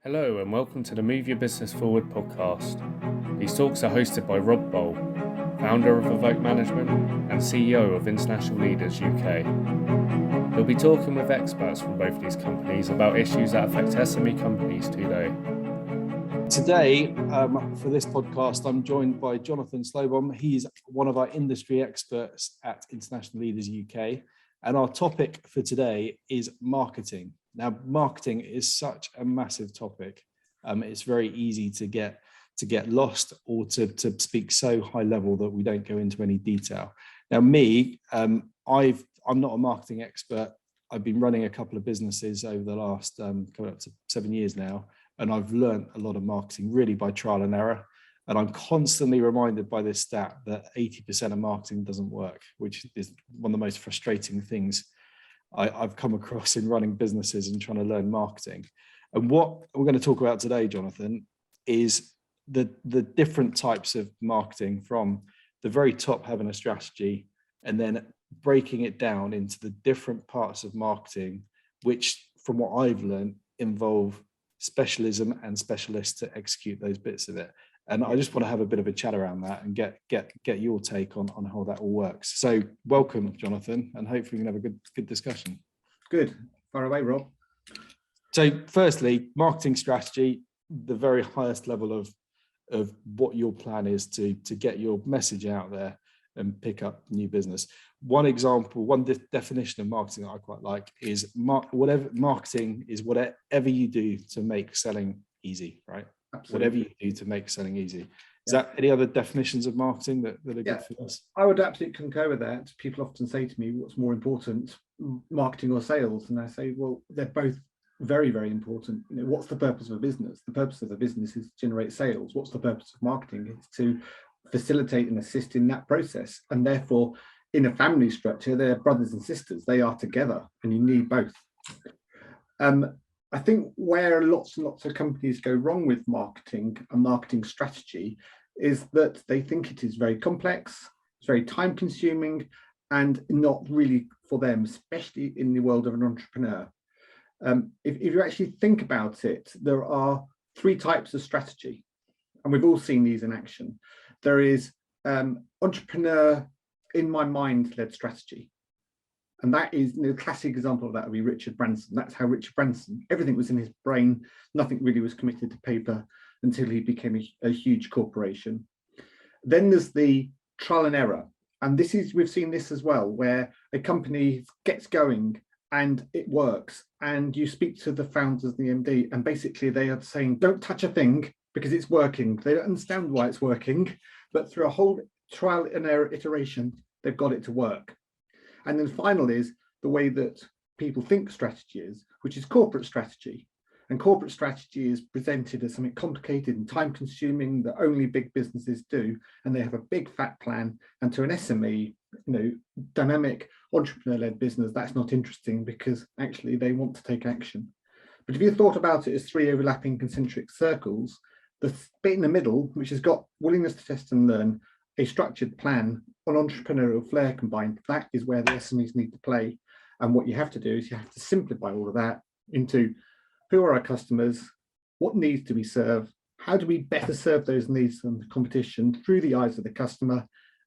Hello and welcome to the Move Your Business Forward podcast. These talks are hosted by Boll, founder of Evoke Management and CEO of International Leaders UK. He'll be talking with experts from both these companies about issues that affect SME companies today. Today, for this podcast, I'm joined by Jonathan Slobom. He's one of our industry experts at International Leaders UK. And our topic for today is marketing. Now, marketing is such a massive topic. It's very easy to get lost or to speak so high level that we don't go into any detail. Now, I'm not a marketing expert. I've been running a couple of businesses over the last coming up to 7 years now, and I've learned a lot of marketing really by trial and error. And I'm constantly reminded by this stat that 80% of marketing doesn't work, which is one of the most frustrating things I've come across in running businesses and trying to learn marketing. And what we're going to talk about today, Jonathan, is the different types of marketing, from the very top, having a strategy, and then breaking it down into the different parts of marketing, which, from what I've learned, involve specialism and specialists to execute those bits of it. And I just want to have a bit of a chat around that and get your take on how that all works. So welcome, Jonathan, and hopefully we can have a good discussion. Good. Far away, Rob. So firstly, marketing strategy, the very highest level of what your plan is to get your message out there and pick up new business. One example, one definition of marketing that I quite like is marketing is whatever you do to make selling easy, right? Absolutely. Whatever you do to make selling easy. Is that any other definitions of marketing that are good for us? I would absolutely concur with that. People often say to me, what's more important, marketing or sales? And I say, well, they're both very, very important. You know, what's the purpose of a business? The purpose of a business is to generate sales. What's the purpose of marketing? It's to facilitate and assist in that process. And therefore, in a family structure, they're brothers and sisters. They are together, and you need both. I think where lots and lots of companies go wrong with marketing and marketing strategy is that they think it is very complex, it's very time consuming, and not really for them, especially in the world of an entrepreneur. If you actually think about it, there are three types of strategy, and we've all seen these in action. There is entrepreneur, in my mind, led strategy. And that is the classic example of that would be Richard Branson. That's how Richard Branson, everything was in his brain. Nothing really was committed to paper until he became a huge corporation. Then there's the trial and error. And we've seen this as well, where a company gets going and it works. And you speak to the founders, the MD, and basically they are saying, don't touch a thing because it's working. They don't understand why it's working, but through a whole trial and error iteration, they've got it to work. And then final is the way that people think strategy is, which is corporate strategy. And corporate strategy is presented as something complicated and time consuming that only big businesses do. And they have a big fat plan. And to an SME, dynamic entrepreneur-led business, that's not interesting because actually they want to take action. But if you thought about it as three overlapping concentric circles, the bit in the middle, which has got willingness to test and learn, a structured plan, on entrepreneurial flair combined, that is where the SMEs need to play. And what you have to do is you have to simplify all of that into who are our customers, what needs do we serve, how do we better serve those needs than the competition through the eyes of the customer,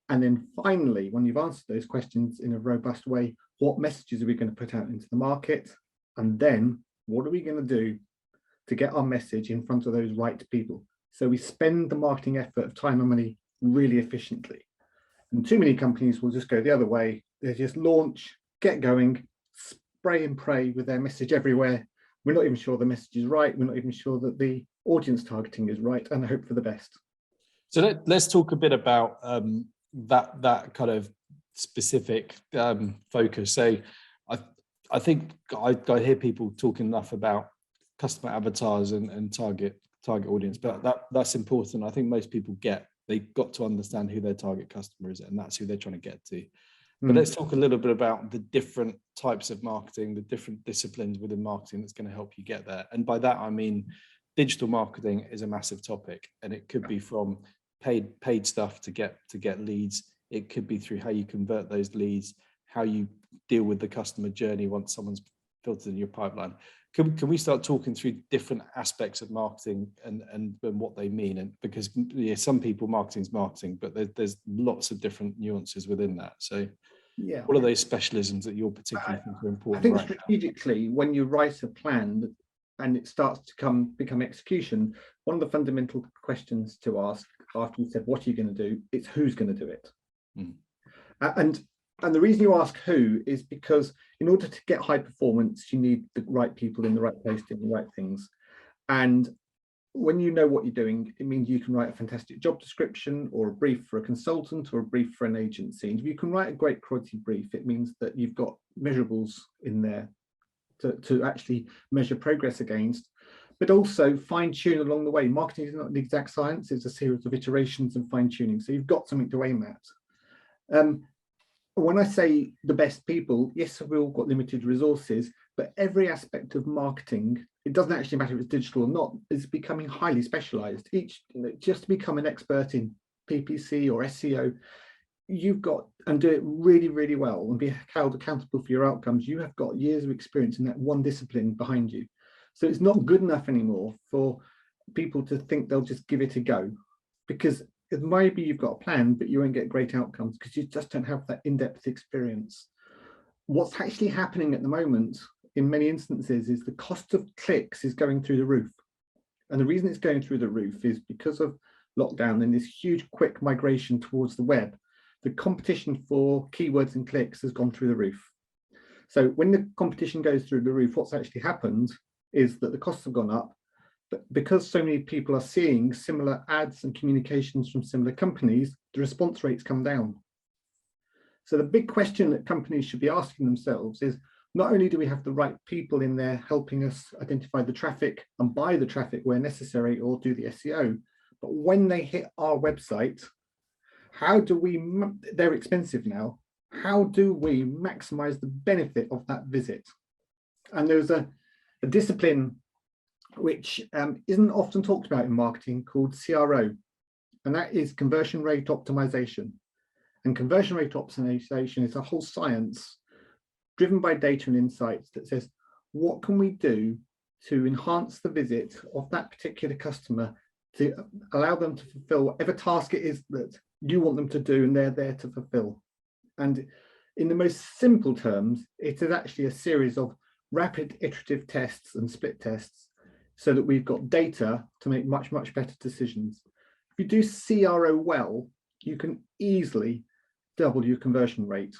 and then finally, when you've answered those questions in a robust way, what messages are we going to put out into the market, and then what are we going to do to get our message in front of those right people? So we spend the marketing effort of time and money really efficiently. And too many companies will just go the other way. They just launch, get going, spray and pray with their message everywhere. We're not even sure the message is right. We're not even sure that the audience targeting is right, and I hope for the best. So let's talk a bit about that kind of specific focus. So I think I hear people talking enough about customer avatars and target audience, but that's important. I think most people they've got to understand who their target customer is, and that's who they're trying to get to. But let's talk a little bit about the different types of marketing, the different disciplines within marketing that's going to help you get there. And by that, I mean, digital marketing is a massive topic, and it could be from paid stuff to get leads. It could be through how you convert those leads, how you deal with the customer journey once someone's filtered in your pipeline. can we start talking through different aspects of marketing and what they mean? And because some people, marketing is marketing, but there's lots of different nuances within that. So Yeah. what are those specialisms that you're particularly think are important? I think strategically, when you write a plan and it starts to become execution, one of the fundamental questions to ask after you said, what are you going to do? It's who's going to do it. And the reason you ask who is because in order to get high performance, you need the right people in the right place doing the right things. And when you know what you're doing, it means you can write a fantastic job description or a brief for a consultant or a brief for an agency. And if you can write a great quality brief, it means that you've got measurables in there to actually measure progress against, but also fine tune along the way. Marketing is not an exact science, it's a series of iterations and fine tuning. So you've got something to aim at. When I say the best people, yes, we've all got limited resources, but every aspect of marketing, it doesn't actually matter if it's digital or not, is becoming highly specialized. Just to become an expert in PPC or SEO, you've got, and do it really, really well and be held accountable for your outcomes. You have got years of experience in that one discipline behind you. So it's not good enough anymore for people to think they'll just give it a go, because maybe you've got a plan, but you won't get great outcomes because you just don't have that in-depth experience. What's actually happening at the moment in many instances is the cost of clicks is going through the roof. And the reason it's going through the roof is because of lockdown and this huge quick migration towards the web. The competition for keywords and clicks has gone through the roof. So when the competition goes through the roof, what's actually happened is that the costs have gone up. But because so many people are seeing similar ads and communications from similar companies, the response rates come down. So the big question that companies should be asking themselves is, not only do we have the right people in there helping us identify the traffic and buy the traffic where necessary or do the SEO, but when they hit our website, how do we, they're expensive now, how do we maximize the benefit of that visit? And there's a discipline which isn't often talked about in marketing called CRO, and that is conversion rate optimization. And conversion rate optimization is a whole science driven by data and insights that says, what can we do to enhance the visit of that particular customer to allow them to fulfill whatever task it is that you want them to do and they're there to fulfill. And in the most simple terms, it is actually a series of rapid iterative tests and split tests so that we've got data to make much, much better decisions. If you do CRO well, you can easily double your conversion rate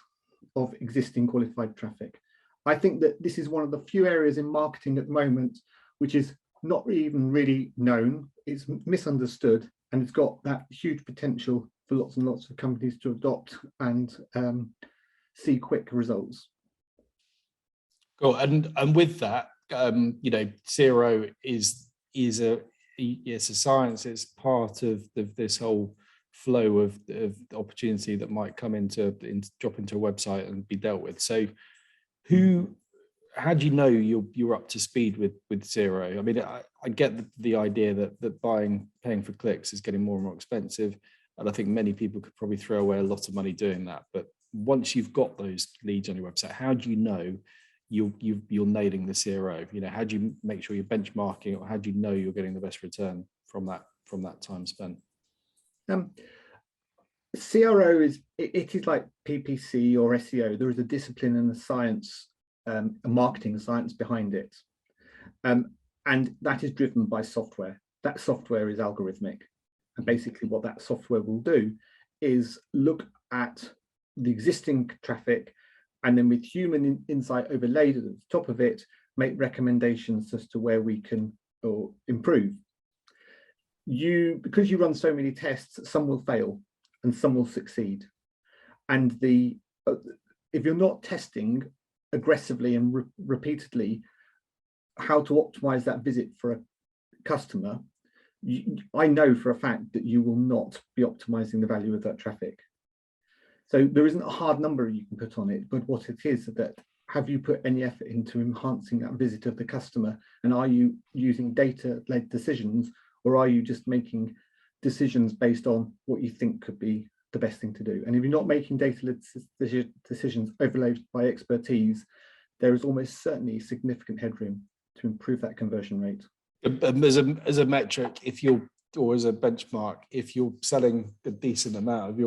of existing qualified traffic. I think that this is one of the few areas in marketing at the moment which is not even really known, it's misunderstood, and it's got that huge potential for lots and lots of companies to adopt and see quick results. Cool. And with that, CRO is a science. It's part of this whole flow of opportunity that might come drop into a website and be dealt with. So how do you know you're up to speed with CRO? I mean, I get the idea that paying for clicks is getting more and more expensive, and I think many people could probably throw away a lot of money doing that. But once you've got those leads on your website, how do you know you're nailing the CRO? How do you make sure you're benchmarking, or how do you know you're getting the best return from that time spent? CRO is like PPC or SEO. There is a discipline and a science, a marketing science behind it, and that is driven by software. That software is algorithmic, and basically what that software will do is look at the existing traffic, and then with human insight overlaid at the top of it, make recommendations as to where we can improve. Because you run so many tests, some will fail and some will succeed. And if you're not testing aggressively and repeatedly how to optimize that visit for a customer, I know for a fact that you will not be optimizing the value of that traffic. So there isn't a hard number you can put on it, but what it is that, have you put any effort into enhancing that visit of the customer? And are you using data-led decisions, or are you just making decisions based on what you think could be the best thing to do? And if you're not making data-led decisions overlaid by expertise, there is almost certainly significant headroom to improve that conversion rate. As a metric, or as a benchmark, if you're selling a decent amount of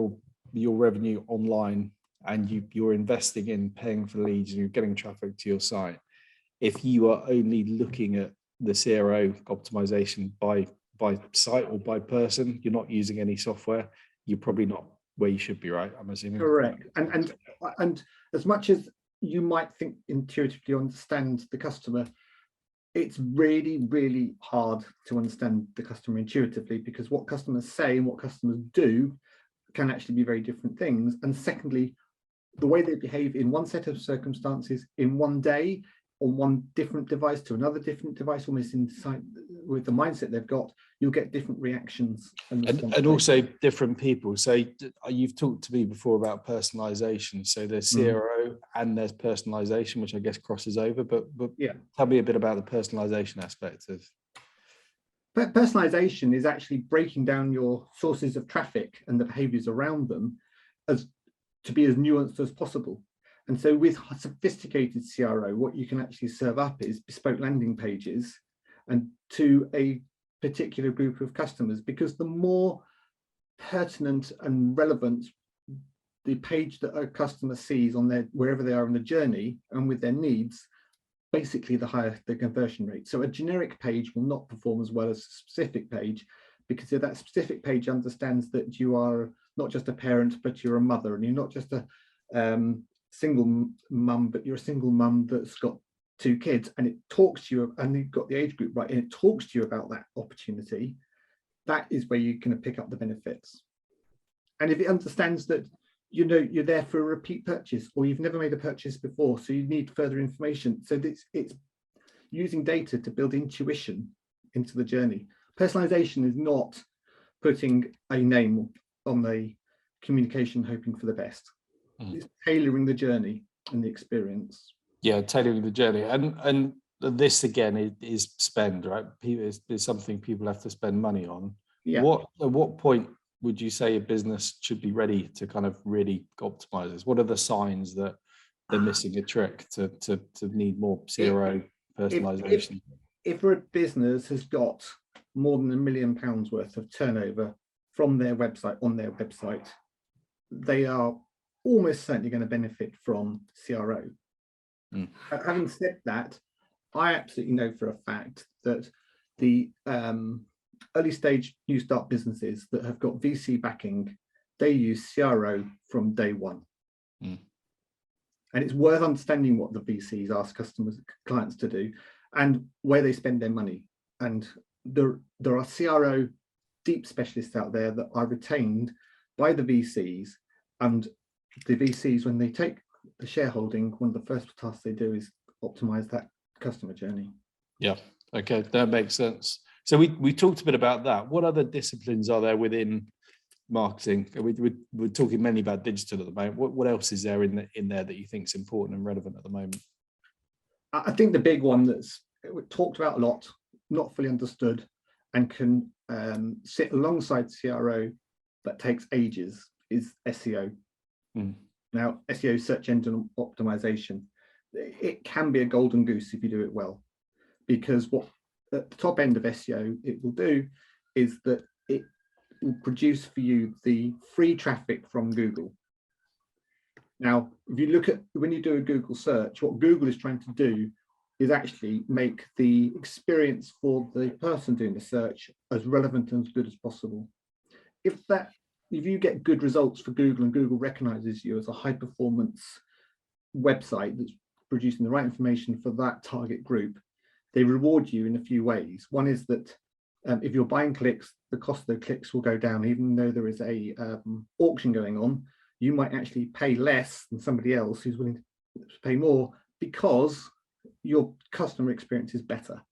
your revenue online and you're investing in paying for leads and you're getting traffic to your site, if you are only looking at the CRO optimization by site or by person, you're not using any software, you're probably not where you should be, right? I'm assuming. Correct. And as much as you might think intuitively understand the customer, it's really, really hard to understand the customer intuitively, because what customers say and what customers do can actually be very different things. And secondly, the way they behave in one set of circumstances in one day on one different device to another different device, almost inside with the mindset they've got, you'll get different reactions and also different people. So you've talked to me before about personalization. So there's CRO and there's personalization, which I guess crosses over, but yeah, tell me a bit about the personalization aspect of. But personalization is actually breaking down your sources of traffic and the behaviors around them as to be as nuanced as possible. And so with sophisticated CRO, what you can actually serve up is bespoke landing pages and to a particular group of customers, because the more pertinent and relevant the page that a customer sees on their wherever they are in the journey and with their needs, basically the higher the conversion rate. So a generic page will not perform as well as a specific page, because if that specific page understands that you are not just a parent, but you're a mother, and you're not just a single mum, but you're a single mum that's got 2 kids, and it talks to you, and you've got the age group right, and it talks to you about that opportunity, that is where you're going to pick up the benefits. And if it understands that you're there for a repeat purchase, or you've never made a purchase before, so you need further information, so it's using data to build intuition into the journey. Personalization is not putting a name on the communication hoping for the best. It's tailoring the journey and the experience. Yeah, tailoring the journey, and this again is spend, right? Is something people have to spend money on. Yeah. At what point would you say a business should be ready to kind of really optimize this? What are the signs that they're missing a trick to need more CRO personalization? If a business has got more than £1 million worth of turnover from their website, on their website, they are almost certainly going to benefit from CRO. Having said that, I absolutely know for a fact that the early stage new start businesses that have got VC backing, they use CRO from day one. And it's worth understanding what the VCs ask clients to do and where they spend their money. And there are CRO deep specialists out there that are retained by the VCs, and the VCs, when they take the shareholding, one of the first tasks they do is optimize that customer journey. Yeah, okay, that makes sense. So we talked a bit about that. What other disciplines are there within marketing? We're talking mainly about digital at the moment. What else is there in there that you think is important and relevant at the moment? I think the big one that's talked about a lot, not fully understood, and can sit alongside CRO but takes ages, is SEO. Now, SEO, search engine optimization, it can be a golden goose if you do it well, because what at the top end of SEO it will do is that it will produce for you the free traffic from Google. Now, if you look at when you do a Google search, what Google is trying to do is actually make the experience for the person doing the search as relevant and as good as possible. If you get good results for Google and Google recognizes you as a high performance website that's producing the right information for that target group, they reward you in a few ways. One is that if you're buying clicks, the cost of the clicks will go down. Even though there is a auction going on, you might actually pay less than somebody else who's willing to pay more, because your customer experience is better.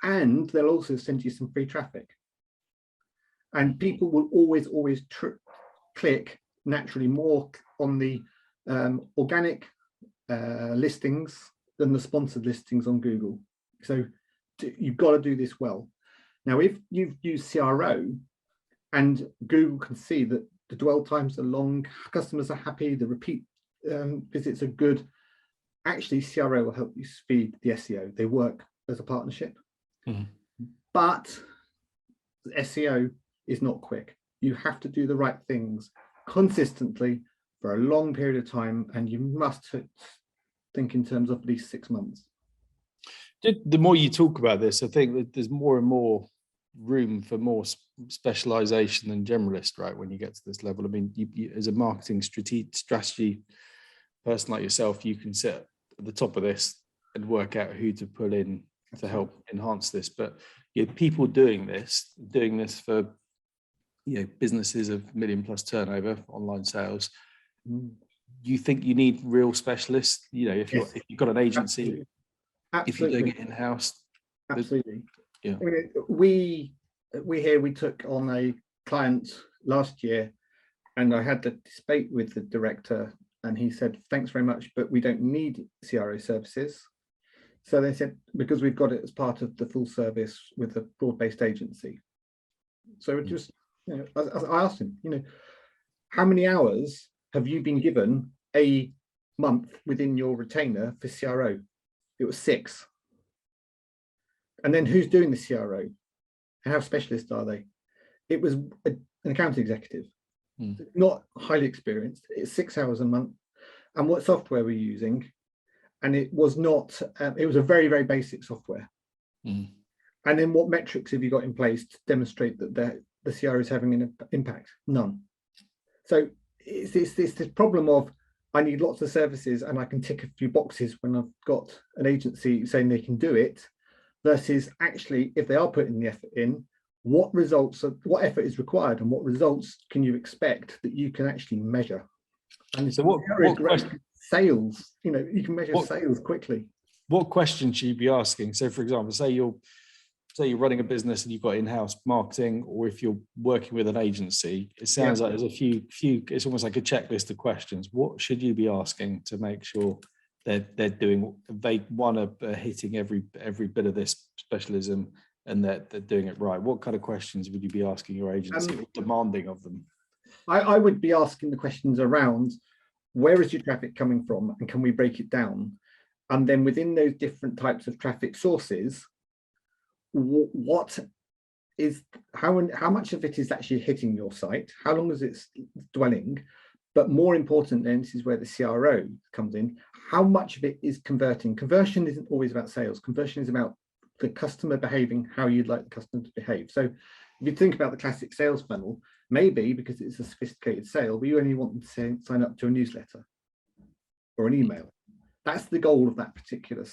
And they'll also send you some free traffic. And people will always click naturally more on the organic listings than the sponsored listings on Google. So you've got to do this well. Now, if you've used CRO and Google can see that the dwell times are long, customers are happy, the repeat visits are good, actually CRO will help you speed the SEO. They work as a partnership. Mhm. But SEO is not quick. You have to do the right things consistently for a long period of time, and you must think in terms of at least 6 months. The more you talk about this, I think that there's more and more room for more specialization than generalist, right? When you get to this level, I mean, you as a marketing strategy person like yourself, you can sit at the top of this and work out who to pull in to help enhance this. But people doing this for businesses of $1 million+ turnover, online sales. You think you need real specialists? If you've got an agency, Absolutely. if you're doing it in-house. Absolutely. Yeah. I mean, we took on a client last year, and I had the debate with the director, and he said, "Thanks very much, but we don't need CRO services." So they said, because we've got it as part of the full service with a broad-based agency. So it just, I asked him, how many hours have you been given a month within your retainer for CRO? It was 6. And then who's doing the CRO? And how specialist are they? It was an account executive, not highly experienced. It's 6 hours a month. And what software we're using? And it was not, it was a very, very basic software. And then what metrics have you got in place to demonstrate that the CRO is having an impact? None. So it's this problem of, I need lots of services and I can tick a few boxes when I've got an agency saying they can do it, versus actually, if they are putting the effort in, what effort is required and what results can you expect that you can actually measure? And so what sales, you can measure sales quickly. What questions should you be asking? So for example, say you're running a business and you've got in-house marketing, or if you're working with an agency, it sounds like there's a few, it's almost like a checklist of questions. What should you be asking to make sure they're hitting every bit of this specialism and that they're doing it right? What kind of questions would you be asking your agency or demanding of them? I would be asking the questions around, where is your traffic coming from, and can we break it down? And then within those different types of traffic sources, how much of it is actually hitting your site? How long is it dwelling? But more important, then, this is where the CRO comes in. How much of it is converting? Conversion isn't always about sales. Conversion is about the customer behaving how you'd like the customer to behave. So if you think about the classic sales funnel, maybe because it's a sophisticated sale, but you only want them to sign up to a newsletter or an email. That's the goal of that particular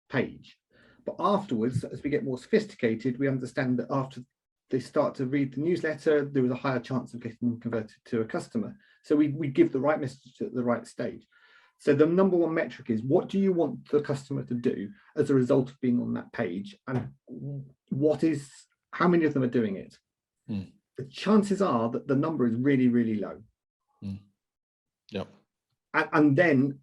page. But afterwards, as we get more sophisticated, we understand that after they start to read the newsletter, there was a higher chance of getting them converted to a customer. So we give the right message at the right stage. So the number one metric is, what do you want the customer to do as a result of being on that page? And how many of them are doing it? The chances are that the number is really, really low. Yep. And then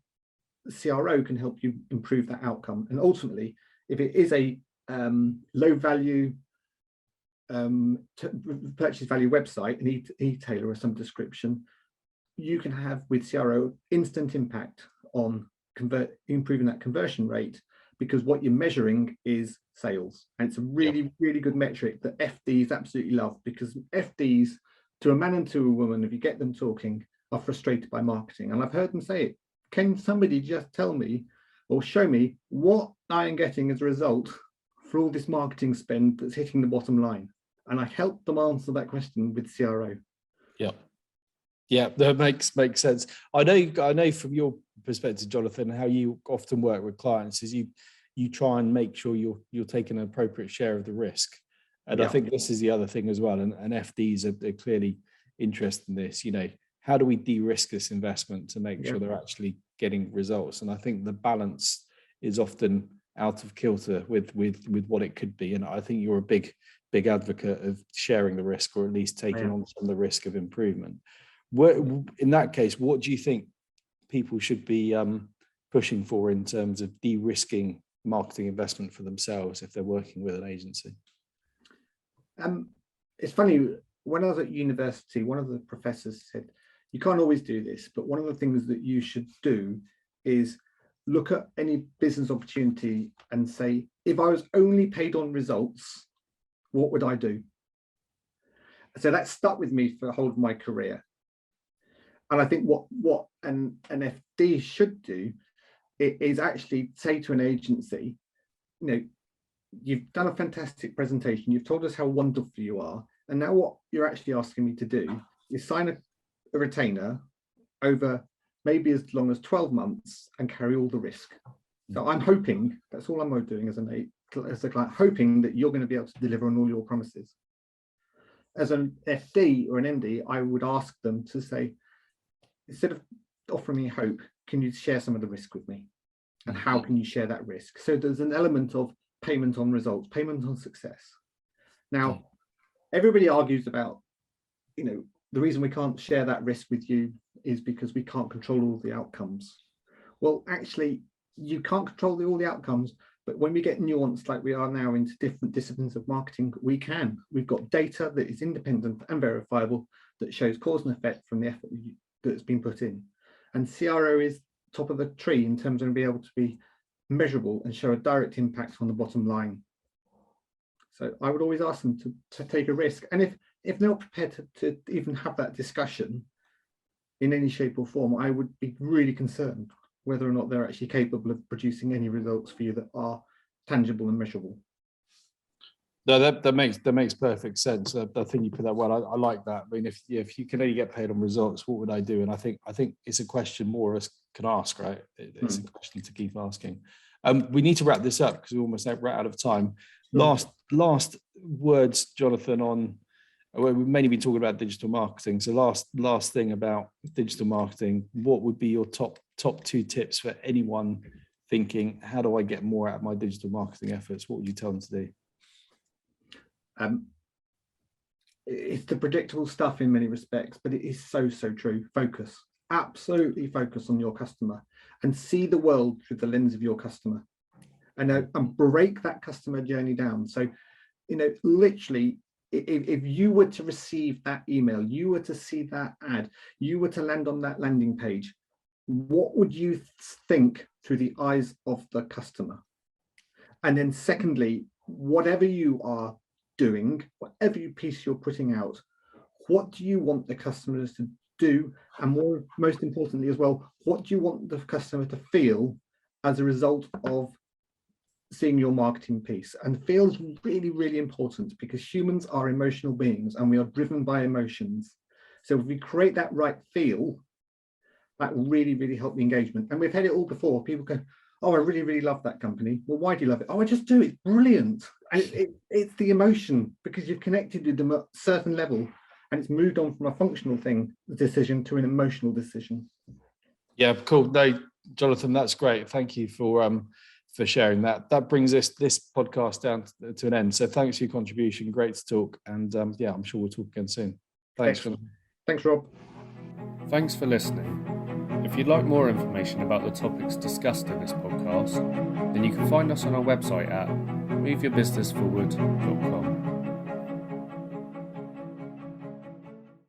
the CRO can help you improve that outcome. And ultimately, if it is a low value purchase value website, an e-tailer or some description, you can have with CRO instant impact on improving that conversion rate, because what you're measuring is sales. And it's a really, really good metric that FDs absolutely love, because FDs, to a man and to a woman, if you get them talking, are frustrated by marketing. And I've heard them say it. Can somebody just tell me or show me what I am getting as a result for all this marketing spend that's hitting the bottom line? And I help them answer that question with CRO. Yeah, that makes sense. I know from your perspective, Jonathan, how you often work with clients is you try and make sure you're taking an appropriate share of the risk. And I think this is the other thing as well. And FDs are clearly interested in this. How do we de-risk this investment to make sure they're actually getting results? And I think the balance is often out of kilter with what it could be. And I think you're a big advocate of sharing the risk, or at least taking on some of the risk of improvement. In that case, what do you think people should be pushing for in terms of de-risking marketing investment for themselves if they're working with an agency? It's funny, when I was at university, one of the professors said, you can't always do this, but one of the things that you should do is look at any business opportunity and say, if I was only paid on results, what would I do? So that stuck with me for the whole of my career. And I think what an FD should do is actually say to an agency, you know, you've done a fantastic presentation, you've told us how wonderful you are, and now what you're actually asking me to do is sign a retainer over maybe as long as 12 months and carry all the risk. So I'm hoping, that's all I'm doing as a client, hoping that you're going to be able to deliver on all your promises. As an FD or an MD, I would ask them to say, instead of offering me hope, can you share some of the risk with me? And how can you share that risk? So there's an element of payment on results, payment on success. Now, everybody argues about, you know, the reason we can't share that risk with you is because we can't control all the outcomes. Well, actually, you can't control all the outcomes, but when we get nuanced like we are now into different disciplines of marketing, we can. We've got data that is independent and verifiable that shows cause and effect from the effort that's been put in. And CRO is top of the tree in terms of being able to be measurable and show a direct impact on the bottom line. So I would always ask them to take a risk. And if they're not prepared to even have that discussion in any shape or form, I would be really concerned whether or not they're actually capable of producing any results for you that are tangible and measurable. No, that makes perfect sense. I think you put that well. I like that. I mean, if you can only get paid on results, what would I do? And I think it's a question more of us can ask, right? It's a question to keep asking. We need to wrap this up because we're almost out of time. Last words, Jonathan, on we've mainly been talking about digital marketing. So last thing about digital marketing, what would be your top 2 tips for anyone thinking, how do I get more out of my digital marketing efforts? What would you tell them to do? It's the predictable stuff in many respects, but it is so true. Focus, absolutely focus on your customer and see the world through the lens of your customer, and break that customer journey down. So, you know, literally, if you were to receive that email, you were to see that ad, you were to land on that landing page, what would you think through the eyes of the customer? And then secondly, whatever you are doing, whatever piece you're putting out, what do you want the customers to do? And most importantly as well, what do you want the customer to feel as a result of seeing your marketing piece? And feels really, really important because humans are emotional beings and we are driven by emotions. So if we create that right feel, that will really, really help the engagement. And we've had it all before. People go, oh, I really, really love that company. Well, why do you love it? Oh, I just do. It's brilliant. And it's the emotion because you've connected with them at a certain level and it's moved on from a functional decision to an emotional decision. Yeah, cool. No, Jonathan, that's great. Thank you for sharing that. That brings this podcast down to an end. So thanks for your contribution. Great to talk. And yeah, I'm sure we'll talk again soon. Thanks. Thanks, Rob. Thanks for listening. If you'd like more information about the topics discussed in this podcast, then you can find us on our website at moveyourbusinessforward.com.